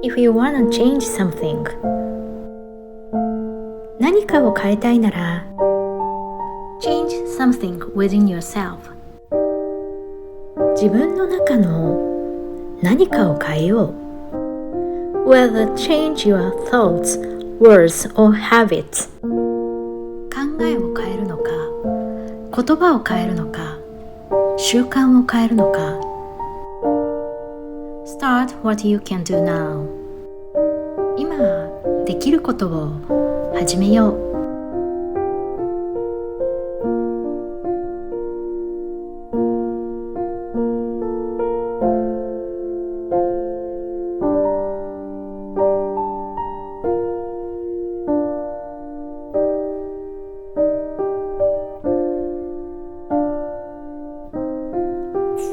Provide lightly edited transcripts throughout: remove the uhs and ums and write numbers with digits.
If you wanna change something 何かを変えたいなら Change something within yourself 自分の中の何かを変えよう Whether change your thoughts, words or habits 考えを変えるのか言葉を変えるのか習慣を変えるのか Start what you can do now 今できることを始めよう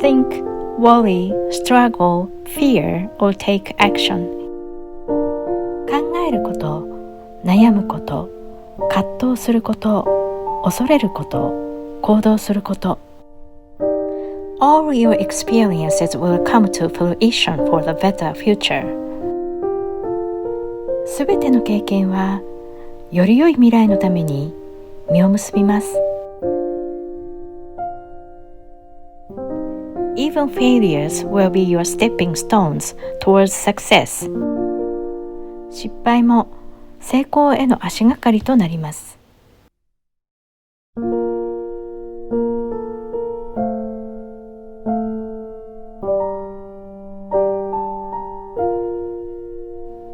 Think, worry, struggle, fear, or take action. 考えること、悩むこと、葛藤すること、恐れること、行動すること。All your experiences will come to fruition for the better future. すべての経験は、より良い未来のために実を結びます。Even failures will be your stepping stones towards success. 失敗も成功への足がかりとなります。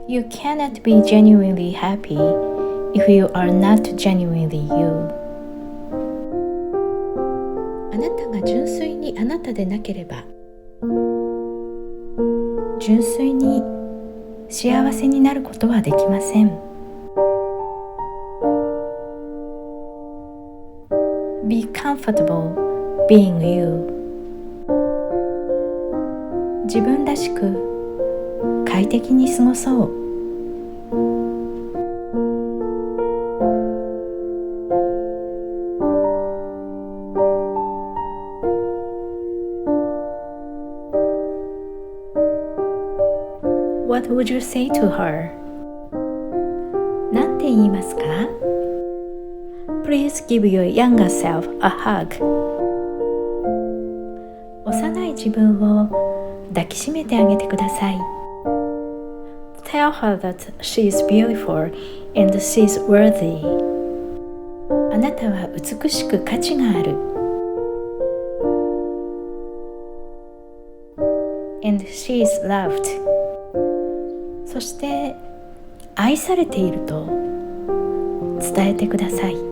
You cannot be genuinely happy if you are not genuinely you. あなたが純粋にあなたでなければ純粋に幸せになることはできません Be comfortable being you 自分らしく快適に過ごそう What would you say to her? なんて言いますか Please give your younger self a hug. 幼い自分を抱きしめてあげてください Tell her that she is beautiful and she is worthy. あなたは美しく価値がある And she is loved.そして愛されていると伝えてください